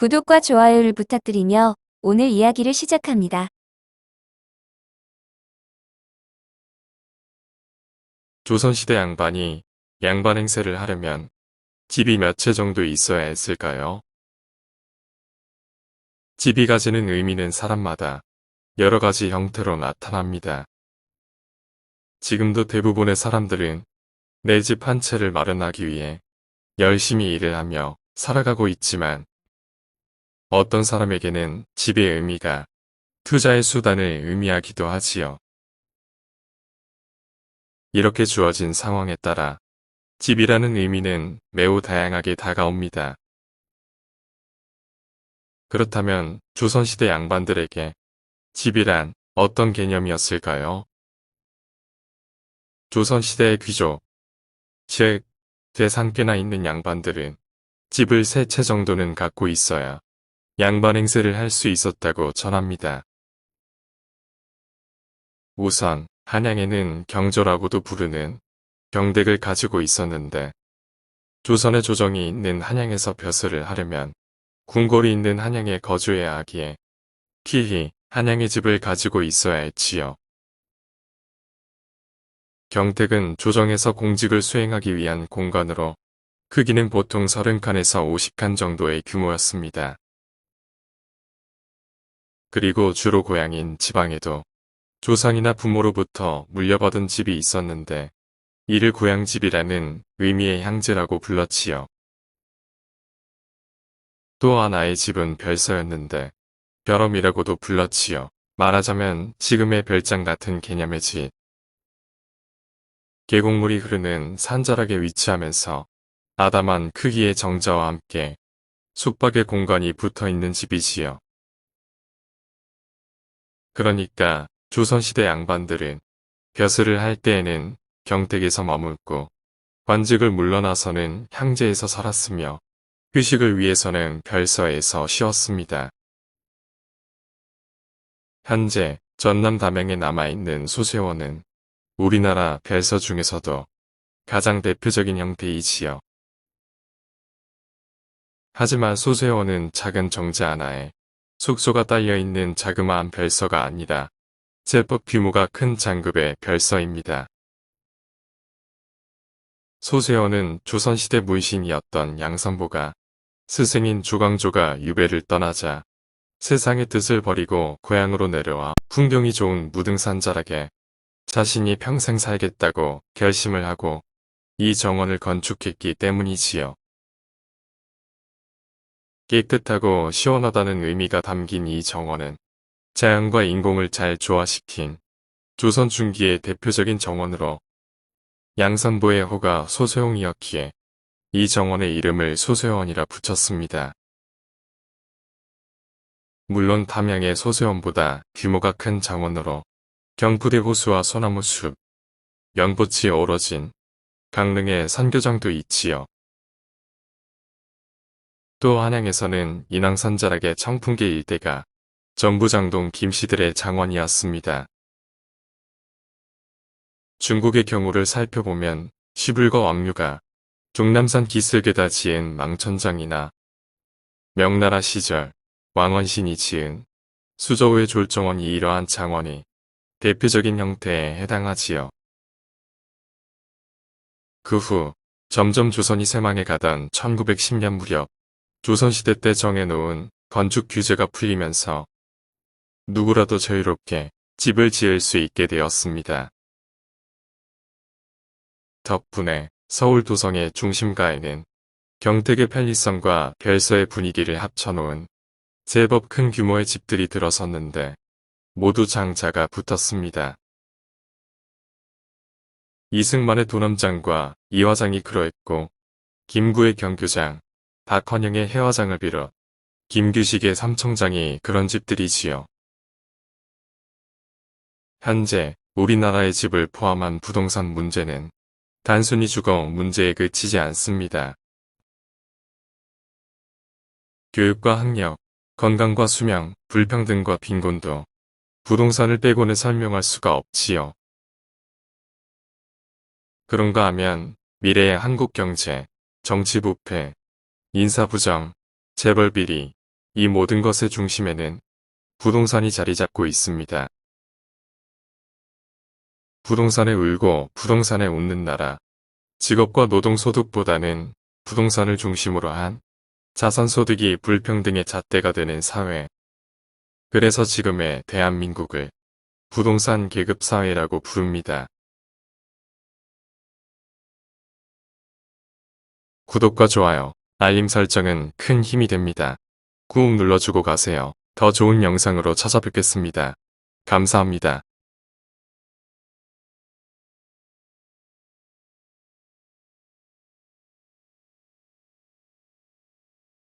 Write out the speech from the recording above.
구독과 좋아요를 부탁드리며 오늘 이야기를 시작합니다. 조선시대 양반이 양반 행세를 하려면 집이 몇 채 정도 있어야 했을까요? 집이 가지는 의미는 사람마다 여러 가지 형태로 나타납니다. 지금도 대부분의 사람들은 내 집 한 채를 마련하기 위해 열심히 일을 하며 살아가고 있지만 어떤 사람에게는 집의 의미가 투자의 수단을 의미하기도 하지요. 이렇게 주어진 상황에 따라 집이라는 의미는 매우 다양하게 다가옵니다. 그렇다면 조선시대 양반들에게 집이란 어떤 개념이었을까요? 조선시대의 귀족, 즉 대상께나 있는 양반들은 집을 3채 정도는 갖고 있어야 양반 행세를 할 수 있었다고 전합니다. 우선 한양에는 경조라고도 부르는 경댁을 가지고 있었는데 조선의 조정이 있는 한양에서 벼슬을 하려면 궁궐이 있는 한양에 거주해야 하기에 기히 한양의 집을 가지고 있어야 했지요. 경택은 조정에서 공직을 수행하기 위한 공간으로 크기는 보통 30칸에서 50칸 정도의 규모였습니다. 그리고 주로 고향인 지방에도 조상이나 부모로부터 물려받은 집이 있었는데 이를 고향집이라는 의미의 향제라고 불렀지요. 또 하나의 집은 별서였는데 별엄이라고도 불렀지요. 말하자면 지금의 별장 같은 개념의 집. 계곡물이 흐르는 산자락에 위치하면서 아담한 크기의 정자와 함께 숙박의 공간이 붙어있는 집이지요. 그러니까 조선시대 양반들은 벼슬을 할 때에는 경택에서 머물고 관직을 물러나서는 향제에서 살았으며 휴식을 위해서는 별서에서 쉬었습니다. 현재 전남 담양에 남아있는 소쇠원은 우리나라 별서 중에서도 가장 대표적인 형태이지요. 하지만 소쇠원은 작은 정자 하나에 숙소가 딸려있는 자그마한 별서가 아니라 제법 규모가 큰 장급의 별서입니다. 소쇠원은 조선시대 문신이었던 양선보가 스승인 조광조가 유배를 떠나자 세상의 뜻을 버리고 고향으로 내려와 풍경이 좋은 무등산 자락에 자신이 평생 살겠다고 결심을 하고 이 정원을 건축했기 때문이지요. 깨끗하고 시원하다는 의미가 담긴 이 정원은 자연과 인공을 잘 조화시킨 조선 중기의 대표적인 정원으로 양선보의 호가 소쇠홍이었기에 이 정원의 이름을 소쇠원이라 붙였습니다. 물론 담양의 소쇠원보다 규모가 큰 정원으로 경포대 호수와 소나무 숲, 연꽃이 어우러진 강릉의 선교장도 있지요. 또 한양에서는 인왕산 자락의 청풍계 일대가 전부장동 김씨들의 장원이었습니다. 중국의 경우를 살펴보면 시불과 왕류가 종남산 기슭에다 지은 망천장이나 명나라 시절 왕원신이 지은 수저우의 졸정원이 이러한 장원이 대표적인 형태에 해당하지요. 그 후 점점 조선이 쇠망해 가던 1910년 무렵 조선시대 때 정해놓은 건축 규제가 풀리면서 누구라도 자유롭게 집을 지을 수 있게 되었습니다. 덕분에 서울 도성의 중심가에는 경택의 편리성과 별서의 분위기를 합쳐놓은 제법 큰 규모의 집들이 들어섰는데 모두 장자가 붙었습니다. 이승만의 도남장과 이화장이 그러했고 김구의 경교장, 박헌영의 해화장을 비롯 김규식의 삼청장이 그런 집들이지요. 현재 우리나라의 집을 포함한 부동산 문제는 단순히 주거 문제에 그치지 않습니다. 교육과 학력, 건강과 수명, 불평등과 빈곤도 부동산을 빼고는 설명할 수가 없지요. 그런가 하면 미래의 한국 경제, 정치 부패, 인사 부정, 재벌 비리, 이 모든 것의 중심에는 부동산이 자리 잡고 있습니다. 부동산에 울고 부동산에 웃는 나라. 직업과 노동소득보다는 부동산을 중심으로 한 자산소득이 불평등의 잣대가 되는 사회. 그래서 지금의 대한민국을 부동산 계급사회라고 부릅니다. 구독과 좋아요, 알림 설정은 큰 힘이 됩니다. 꾹 눌러주고 가세요. 더 좋은 영상으로 찾아뵙겠습니다. 감사합니다.